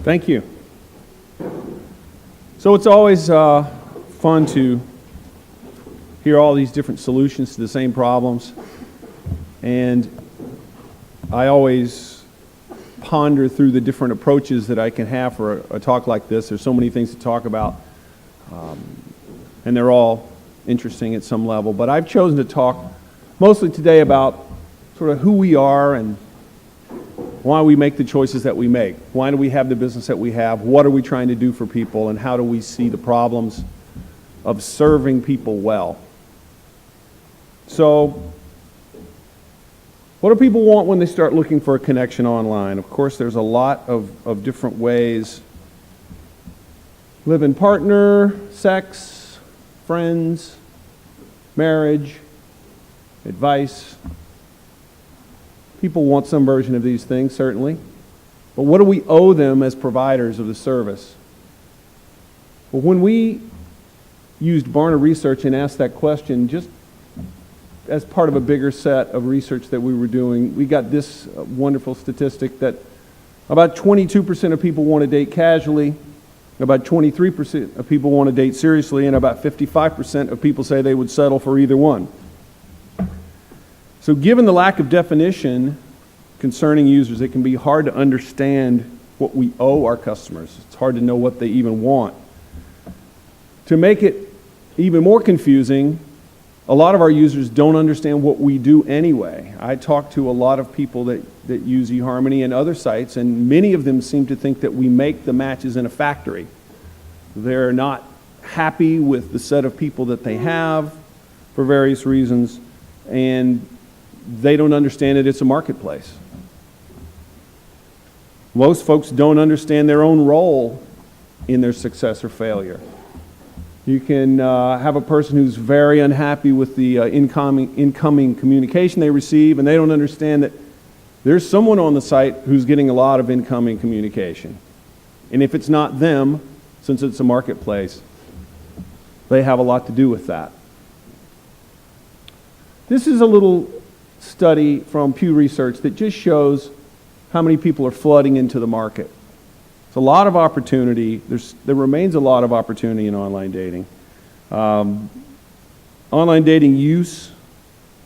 Thank you. So it's always fun to hear all these different solutions to the same problems, and I always ponder through the different approaches that I can have for a talk like this. There's so many things to talk about, and they're all interesting at some level, but I've chosen to talk mostly today about sort of who we are and why we make the choices that we make. Why do we have the business that we have? What are we trying to do for people? And how do we see the problems of serving people well? So, what do people want when they start looking for a connection online? Of course, there's a lot of different ways. Live-in partner, sex, friends, marriage, advice. People want some version of these things, certainly. But what do we owe them as providers of the service? Well, when we used Barna Research and asked that question, just as part of a bigger set of research that we were doing, we got this wonderful statistic that about 22% of people want to date casually, about 23% of people want to date seriously, and about 55% of people say they would settle for either one. So given the lack of definition concerning users, it can be hard to understand what we owe our customers. It's hard to know what they even want. To make it even more confusing, a lot of our users don't understand what we do anyway. I talk to a lot of people that use eHarmony and other sites, and many of them seem to think that we make the matches in a factory. They're not happy with the set of people that they have for various reasons, and they don't understand that it's a marketplace. Most folks don't understand their own role in their success or failure. You can have a person who's very unhappy with the incoming communication they receive, and they don't understand that there's someone on the site who's getting a lot of incoming communication. And if it's not them, since it's a marketplace, they have a lot to do with that. This is a little study from Pew Research that just shows how many people are flooding into the market. It's a lot of opportunity. There remains a lot of opportunity in online dating. Online dating use,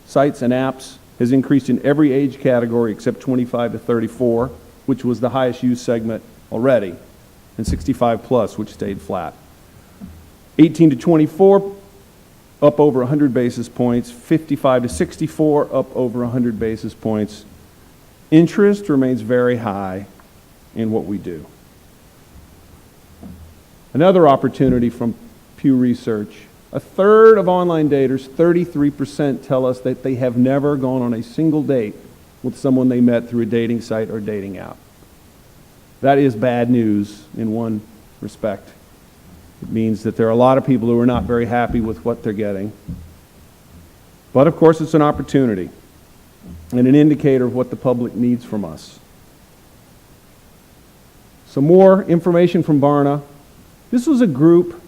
sites and apps, has increased in every age category except 25 to 34, which was the highest use segment already, and 65 plus, which stayed flat. 18 to 24, up over 100 basis points. 55 to 64, up over 100 basis points. Interest remains very high in what we do. Another opportunity from Pew Research, a third of online daters, 33%, tell us that they have never gone on a single date with someone they met through a dating site or dating app. That is bad news in one respect. It means that there are a lot of people who are not very happy with what they're getting. But of course, it's an opportunity and an indicator of what the public needs from us. Some more information from Barna. This was a group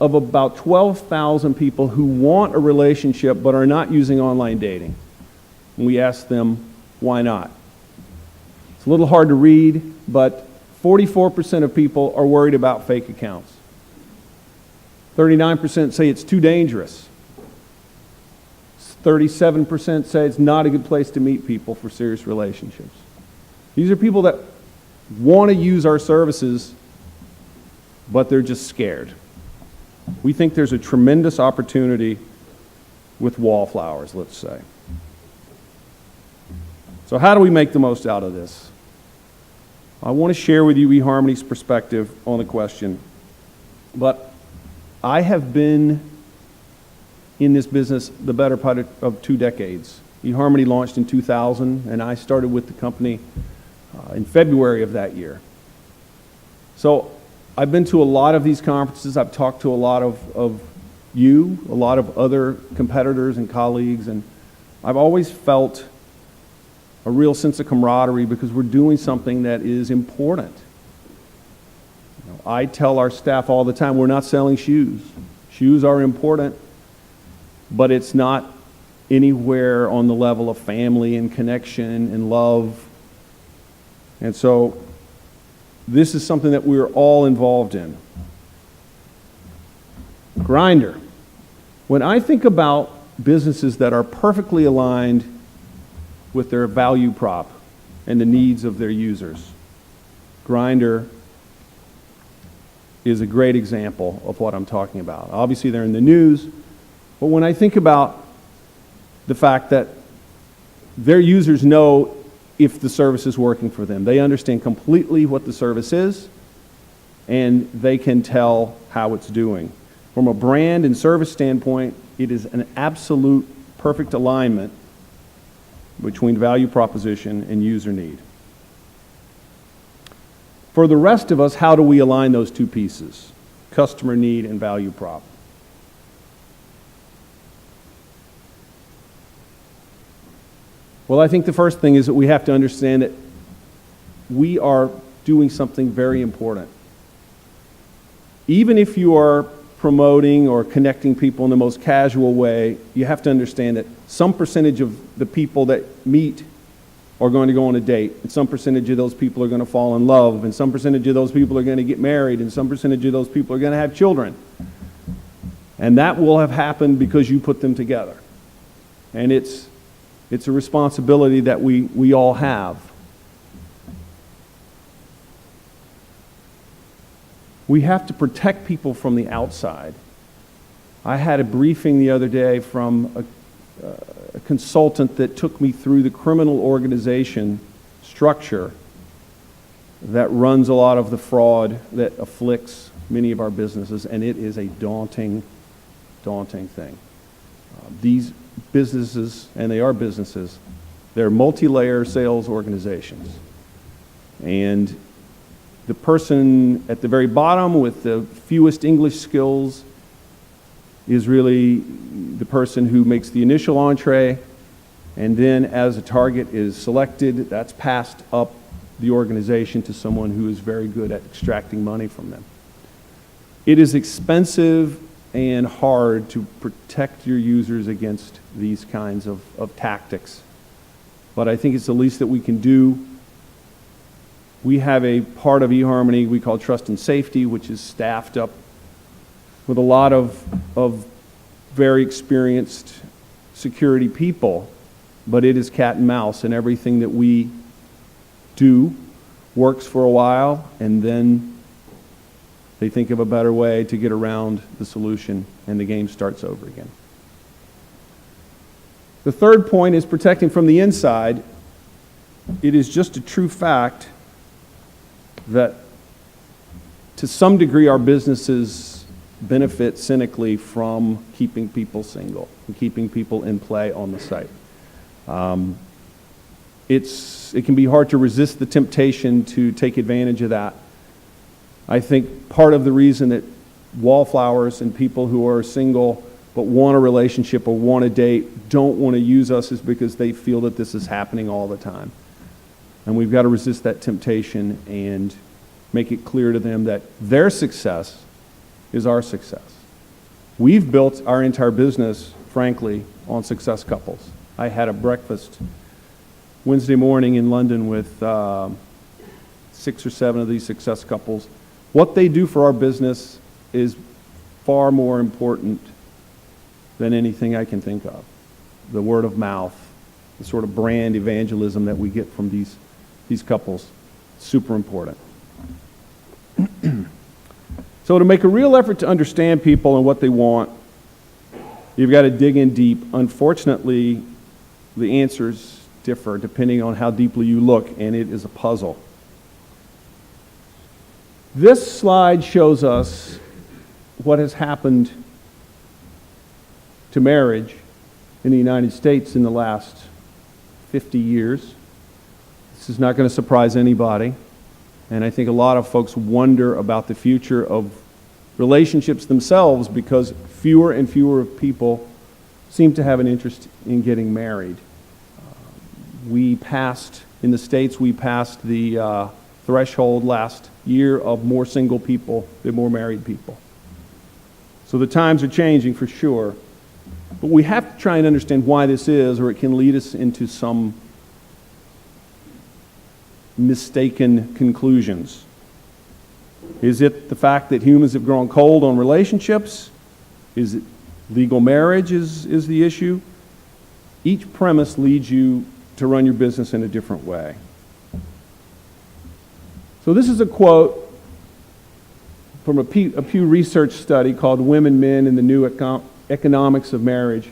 of about 12,000 people who want a relationship but are not using online dating. And we asked them, why not? It's a little hard to read, but 44% of people are worried about fake accounts. 39% say it's too dangerous. 37% say it's not a good place to meet people for serious relationships. These are people that want to use our services, but they're just scared. We think there's a tremendous opportunity with wallflowers, let's say. So how do we make the most out of this? I want to share with you eHarmony's perspective on the question, but I have been in this business the better part of 2 decades. eHarmony launched in 2000, and I started with the company in February of that year. So I've been to a lot of these conferences. I've talked to a lot of you, a lot of other competitors and colleagues, and I've always felt a real sense of camaraderie because we're doing something that is important. I tell our staff all the time, we're not selling shoes. Shoes are important, but it's not anywhere on the level of family and connection and love. And so this is something that we're all involved in. Grindr. When I think about businesses that are perfectly aligned with their value prop and the needs of their users, Grindr is a great example of what I'm talking about. Obviously, they're in the news, but when I think about the fact that their users know if the service is working for them, they understand completely what the service is, and they can tell how it's doing. From a brand and service standpoint, it is an absolute perfect alignment between value proposition and user need. For the rest of us, how do we align those two pieces? Customer need and value prop. Well, I think the first thing is that we have to understand that we are doing something very important. Even if you are promoting or connecting people in the most casual way, you have to understand that some percentage of the people that meet are going to go on a date, and some percentage of those people are going to fall in love, and some percentage of those people are going to get married, and some percentage of those people are going to have children. And that will have happened because you put them together. And it's a responsibility that we all have. We have to protect people from the outside. I had a briefing the other day from a consultant that took me through the criminal organization structure that runs a lot of the fraud that afflicts many of our businesses, and it is a daunting thing. These businesses, and they are businesses, they're multi-layer sales organizations. And the person at the very bottom with the fewest English skills is really the person who makes the initial entree, and then as a target is selected, that's passed up the organization to someone who is very good at extracting money from them. It is expensive and hard to protect your users against these kinds of tactics, but I think it's the least that we can do. We have a part of eHarmony we call Trust and Safety, which is staffed up with a lot of very experienced security people, but it is cat and mouse, and everything that we do works for a while, and then they think of a better way to get around the solution, and the game starts over again. The third point is protecting from the inside. It is just a true fact that to some degree our businesses benefit cynically from keeping people single and keeping people in play on the site. It can be hard to resist the temptation to take advantage of that. I think part of the reason that wallflowers and people who are single but want a relationship or want a date don't want to use us is because they feel that this is happening all the time. And we've got to resist that temptation and make it clear to them that their success is our success. We've built our entire business, frankly, on success couples. I had a breakfast Wednesday morning in London with 6 or 7 of these success couples. What they do for our business is far more important than anything I can think of. The word of mouth, the sort of brand evangelism that we get from these couples, super important. So to make a real effort to understand people and what they want, you've got to dig in deep. Unfortunately, the answers differ depending on how deeply you look, and it is a puzzle. This slide shows us what has happened to marriage in the United States in the last 50 years. This is not going to surprise anybody. And I think a lot of folks wonder about the future of relationships themselves because fewer and fewer people seem to have an interest in getting married. In the States, we passed the threshold last year of more single people than more married people. So the times are changing for sure. But we have to try and understand why this is, or it can lead us into some mistaken conclusions. Is it the fact that humans have grown cold on relationships? Is it legal marriage is the issue? Each premise leads you to run your business in a different way. So this is a quote from a Pew Research study called Women, Men, and the New Economics of Marriage.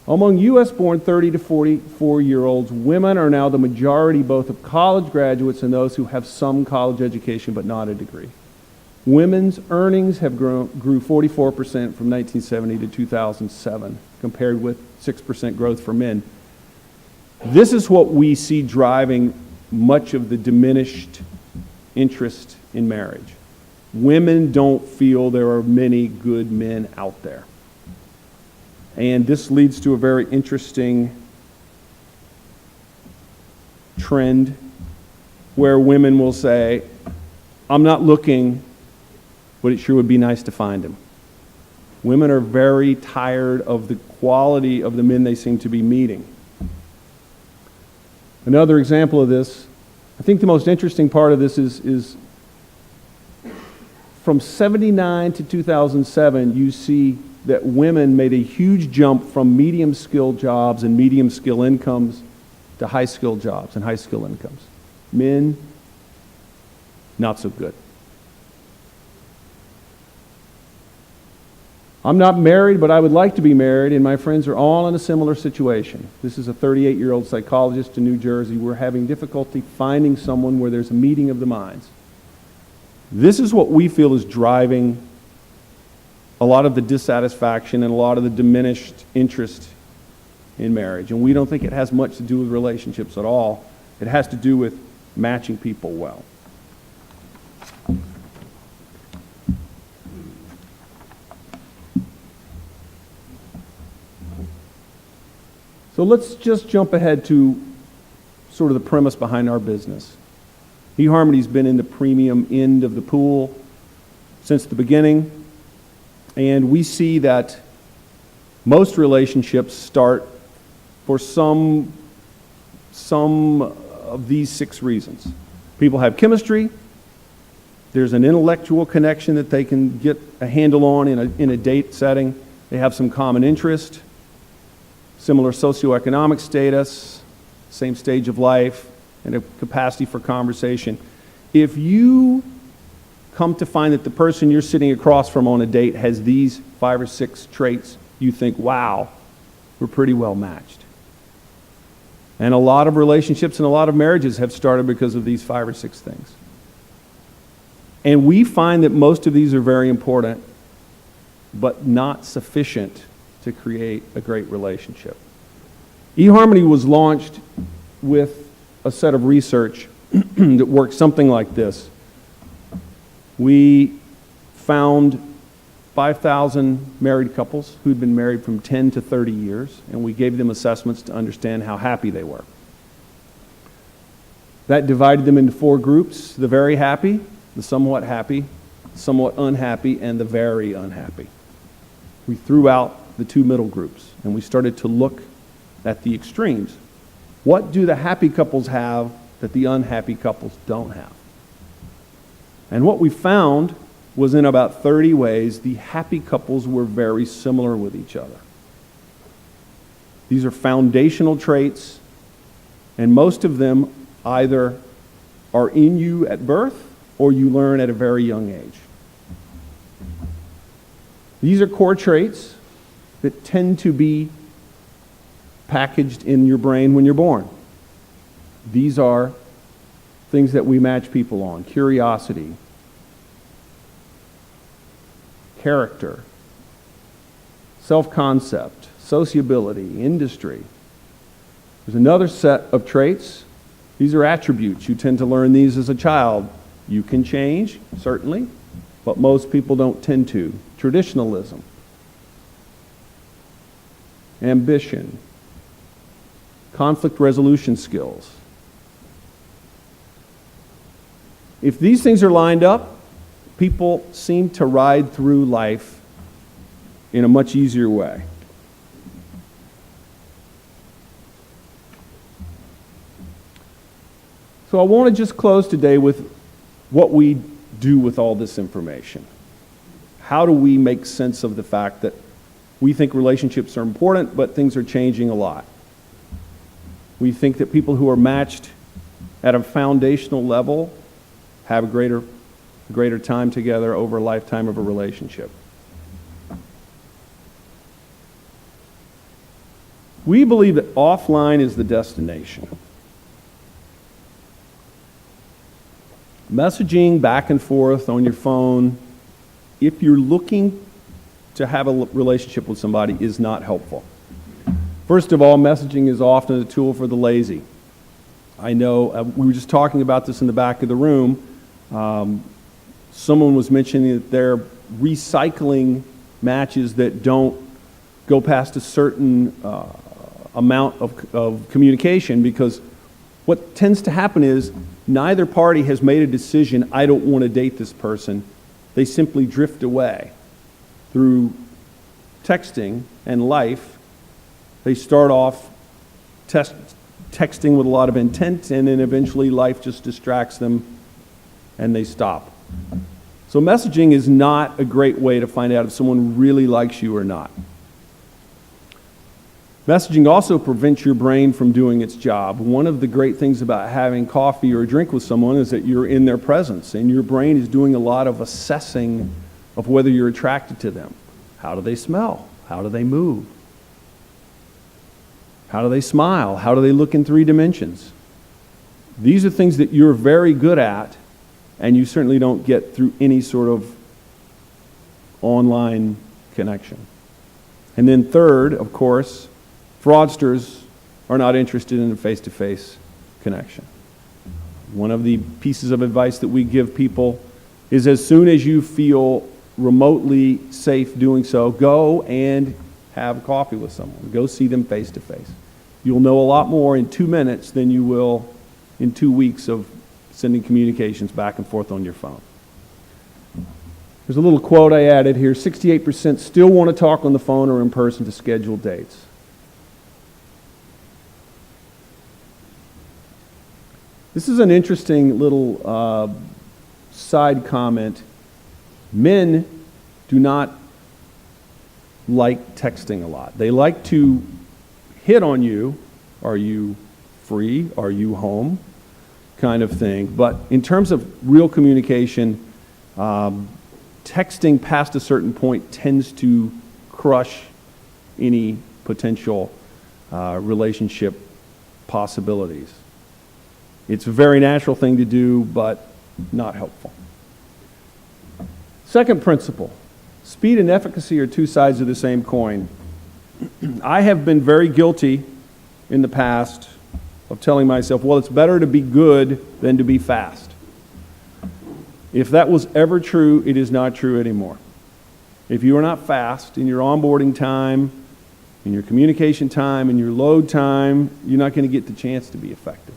Among U.S.-born 30 to 44-year-olds, women are now the majority both of college graduates and those who have some college education but not a degree. Women's earnings have grew 44% from 1970 to 2007, compared with 6% growth for men. This is what we see driving much of the diminished interest in marriage. Women don't feel there are many good men out there. And this leads to a very interesting trend where women will say, I'm not looking, but it sure would be nice to find him. Women are very tired of the quality of the men they seem to be meeting. Another example of this, I think the most interesting part of this is from 79 to 2007, you see that women made a huge jump from medium skill jobs and medium skill incomes to high skill jobs and high skill incomes. Men, not so good. I'm not married, but I would like to be married, and my friends are all in a similar situation. This is a 38-year-old psychologist in New Jersey. We're having difficulty finding someone where there's a meeting of the minds. This is what we feel is driving a lot of the dissatisfaction and a lot of the diminished interest in marriage. And we don't think it has much to do with relationships at all. It has to do with matching people well. So let's just jump ahead to sort of the premise behind our business. eHarmony's been in the premium end of the pool since the beginning, and we see that most relationships start for some of these 6 reasons. People have chemistry, there's an intellectual connection that they can get a handle on in a date setting, they have some common interest, similar socioeconomic status, same stage of life, and a capacity for conversation. If you come to find that the person you're sitting across from on a date has these 5 or 6 traits, you think, wow, we're pretty well matched. And a lot of relationships and a lot of marriages have started because of these 5 or 6 things. And we find that most of these are very important, but not sufficient to create a great relationship. eHarmony was launched with a set of research that worked something like this. We found 5,000 married couples who'd been married from 10 to 30 years, and we gave them assessments to understand how happy they were. That divided them into 4 groups: the very happy, the somewhat happy, somewhat unhappy, and the very unhappy. We threw out the 2 middle groups, and we started to look at the extremes. What do the happy couples have that the unhappy couples don't have? And what we found was in about 30 ways, the happy couples were very similar with each other. These are foundational traits, and most of them either are in you at birth or you learn at a very young age. These are core traits that tend to be packaged in your brain when you're born. These are things that we match people on: curiosity, character, self-concept, sociability, industry. There's another set of traits. These are attributes. You tend to learn these as a child. You can change, certainly, but most people don't tend to. Traditionalism, ambition, conflict resolution skills. If these things are lined up, people seem to ride through life in a much easier way. So I want to just close today with what we do with all this information? How do we make sense of the fact that we think relationships are important, but things are changing a lot? We think that people who are matched at a foundational level have a greater time together over a lifetime of a relationship. We believe that offline is the destination. Messaging back and forth on your phone, if you're looking to have a relationship with somebody, is not helpful. First of all, messaging is often a tool for the lazy. I know, we were just talking about this in the back of the room. Someone was mentioning that they're recycling matches that don't go past a certain amount of communication, because what tends to happen is neither party has made a decision, I don't want to date this person. They simply drift away through texting and life. They start off texting with a lot of intent, and then eventually life just distracts them and they stop. So messaging is not a great way to find out if someone really likes you or not. Messaging also prevents your brain from doing its job. One of the great things about having coffee or a drink with someone is that you're in their presence, and your brain is doing a lot of assessing of whether you're attracted to them. How do they smell? How do they move? How do they smile? How do they look in 3 dimensions? These are things that you're very good at, and you certainly don't get through any sort of online connection. And then third, of course, fraudsters are not interested in a face-to-face connection. One of the pieces of advice that we give people is, as soon as you feel remotely safe doing so, go and have coffee with someone. Go see them face-to-face. You'll know a lot more in 2 minutes than you will in 2 weeks of sending communications back and forth on your phone. There's a little quote I added here: 68% still want to talk on the phone or in person to schedule dates. This is an interesting little side comment. Men do not like texting a lot. They like to hit on you. Are you free? Are you home? Kind of thing. But in terms of real communication, texting past a certain point tends to crush any potential relationship possibilities. It's a very natural thing to do, but not helpful. Second principle: speed and efficacy are two sides of the same coin. I have been very guilty in the past of telling myself, well, it's better to be good than to be fast. If that was ever true, it is not true anymore. If you are not fast in your onboarding time, in your communication time, in your load time, you're not going to get the chance to be effective.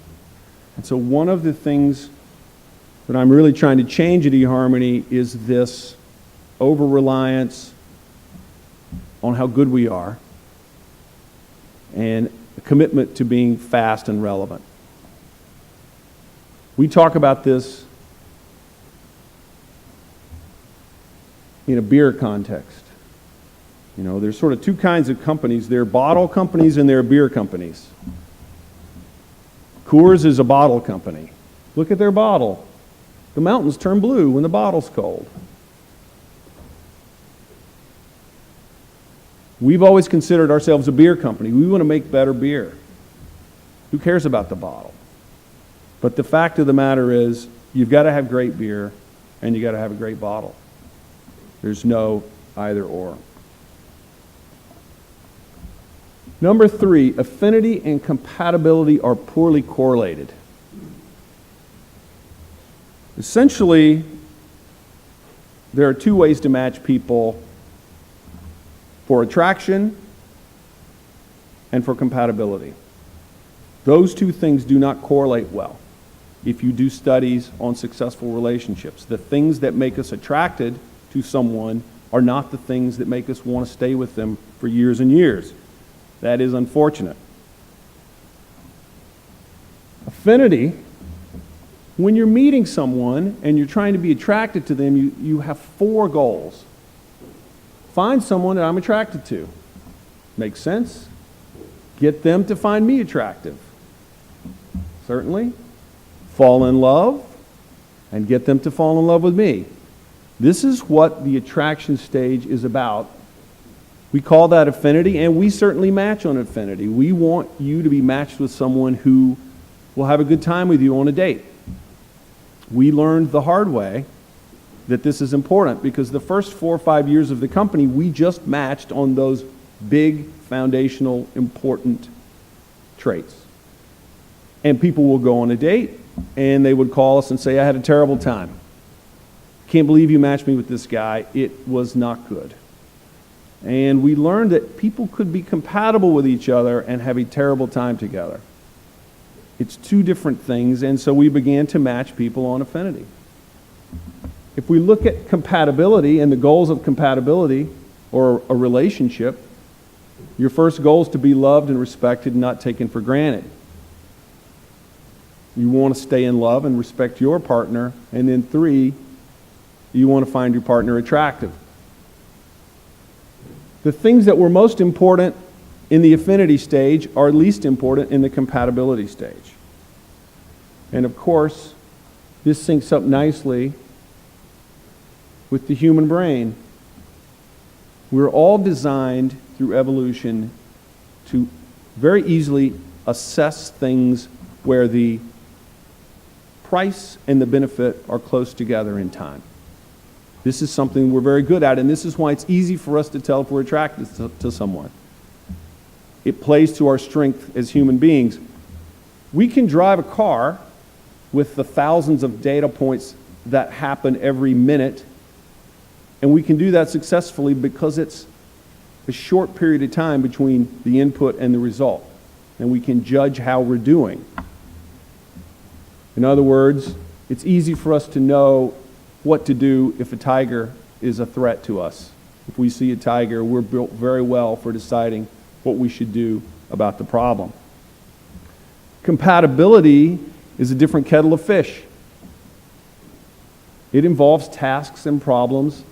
And so one of the things that I'm really trying to change at eHarmony is this over-reliance on how good we are and a commitment to being fast and relevant. We talk about this in a beer context. You know, there's sort of two kinds of companies. There are bottle companies and there are beer companies. Coors is a bottle company. Look at their bottle. The mountains turn blue when the bottle's cold. We've always considered ourselves a beer company. We want to make better beer. Who cares about the bottle? But the fact of the matter is, you've got to have great beer and you've got to have a great bottle. There's no either or. Number 3, affinity and compatibility are poorly correlated. Essentially, there are 2 ways to match people: for attraction and for compatibility. Those 2 things do not correlate well if you do studies on successful relationships. The things that make us attracted to someone are not the things that make us want to stay with them for years and years. That is unfortunate. Affinity When you're meeting someone and you're trying to be attracted to them, you have 4 goals. Find someone that I'm attracted to. Makes sense? Get them to find me attractive. Certainly. Fall in love and get them to fall in love with me. This is what the attraction stage is about. We call that affinity, and we certainly match on affinity. We want you to be matched with someone who will have a good time with you on a date. We learned the hard way that this is important because the first 4 or 5 years of the company, we just matched on those big, foundational, important traits. And people will go on a date, and they would call us and say, I had a terrible time. Can't believe you matched me with this guy. It was not good. And we learned that people could be compatible with each other and have a terrible time together. It's 2 different things, and so we began to match people on affinity. If we look at compatibility and the goals of compatibility or a relationship, your first goal is to be loved and respected and not taken for granted. You want to stay in love and respect your partner, and then 3, you want to find your partner attractive. The things that were most important in the affinity stage are least important in the compatibility stage. And of course, this syncs up nicely with the human brain. We're all designed through evolution to very easily assess things where the price and the benefit are close together in time. This is something we're very good at, and this is why it's easy for us to tell if we're attracted to someone. It plays to our strength as human beings. We can drive a car with the thousands of data points that happen every minute, and we can do that successfully because it's a short period of time between the input and the result, and we can judge how we're doing. In other words, it's easy for us to know what to do if a tiger is a threat to us. If we see a tiger, we're built very well for deciding what we should do about the problem. Compatibility is a different kettle of fish. It involves tasks and problems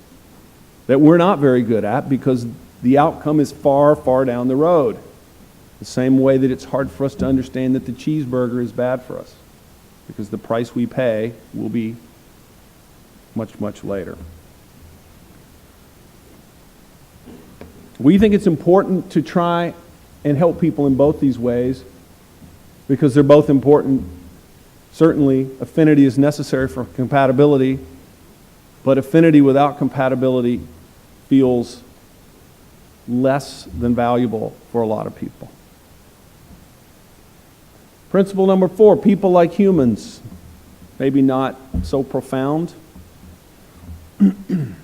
that we're not very good at because the outcome is far, far down the road. The same way that it's hard for us to understand that the cheeseburger is bad for us because the price we pay will be much, much later. We think it's important to try and help people in both these ways because they're both important. Certainly, affinity is necessary for compatibility, but affinity without compatibility feels less than valuable for a lot of people. Principle number 4, people like humans. Maybe not so profound. You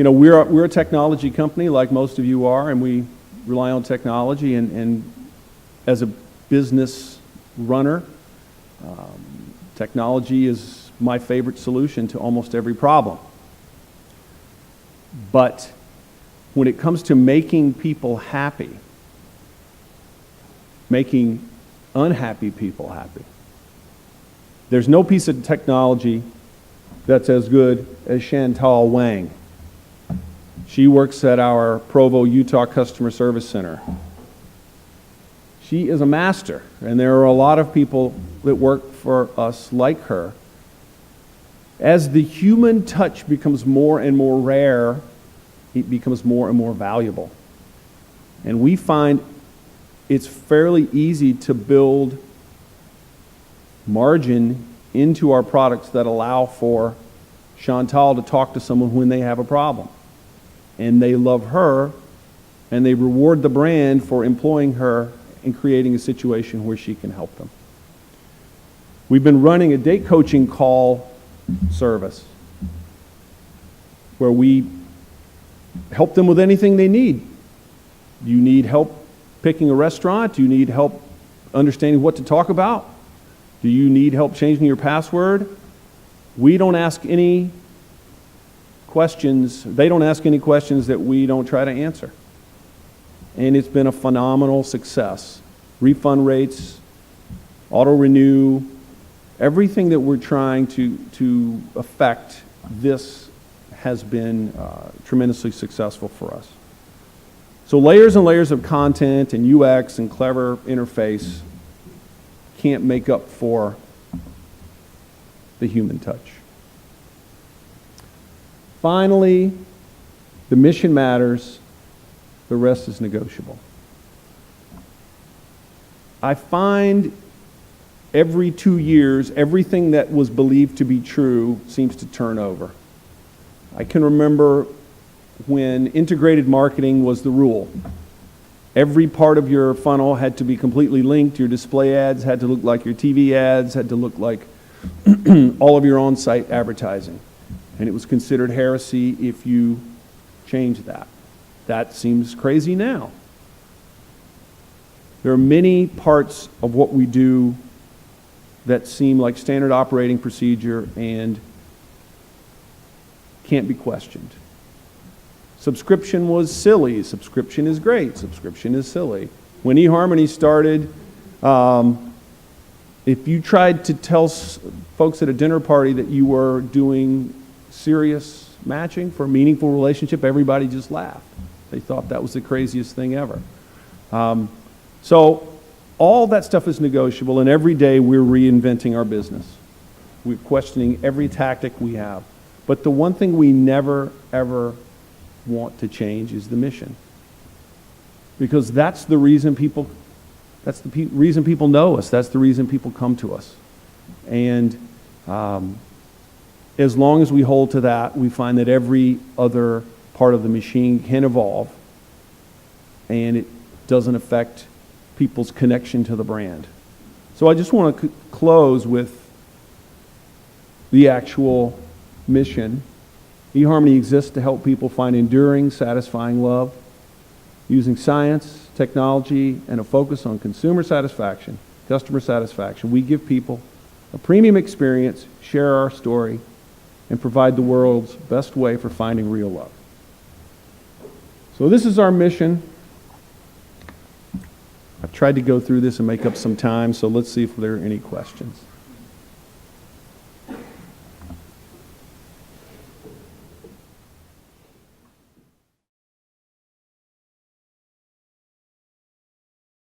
know, we're a technology company like most of you are, and we rely on technology, and as a business runner, technology is my favorite solution to almost every problem. But when it comes to making people happy, making unhappy people happy, there's no piece of technology that's as good as Chantal Wang. She works at our Provo, Utah Customer Service Center. She is a master, and there are a lot of people that work for us like her. As the human touch becomes more and more rare, it becomes more and more valuable. And we find it's fairly easy to build margin into our products that allow for Chantal to talk to someone when they have a problem. And they love her, and they reward the brand for employing her and creating a situation where she can help them. We've been running a date coaching call service where we help them with anything they need. Do you need help picking a restaurant? Do you need help understanding what to talk about? Do you need help changing your password? We don't ask any questions. They don't ask any questions that we don't try to answer. And it's been a phenomenal success. Refund rates auto-renew, everything that we're trying to affect, this has been tremendously successful for us. So layers and layers of content and UX and clever interface can't make up for the human touch. Finally, the mission matters, the rest is negotiable. I find every 2 years, everything that was believed to be true seems to turn over. I can remember when integrated marketing was the rule. Every part of your funnel had to be completely linked. Your display ads had to look like your TV ads, had to look like all of your on-site advertising. And it was considered heresy if you changed that. That seems crazy now. There are many parts of what we do that seem like standard operating procedure and can't be questioned. Subscription was silly. Subscription is great. Subscription is silly. When eHarmony started, if you tried to tell folks at a dinner party that you were doing serious matching for a meaningful relationship, everybody just laughed. They thought that was the craziest thing ever. So all that stuff is negotiable, and every day we're reinventing our business. We're questioning every tactic we have. But the one thing we never, ever want to change is the mission. Because that's the reason people, reason people know us. That's the reason people come to us. And as long as we hold to that, we find that every other part of the machine can evolve, and it doesn't affect people's connection to the brand. So I just want to close with the actual mission. eHarmony exists to help people find enduring, satisfying love using science, technology, and a focus on consumer satisfaction, customer satisfaction. We give people a premium experience, share our story, and provide the world's best way for finding real love. So this is our mission. I've tried to go through this and make up some time, so let's see if there are any questions.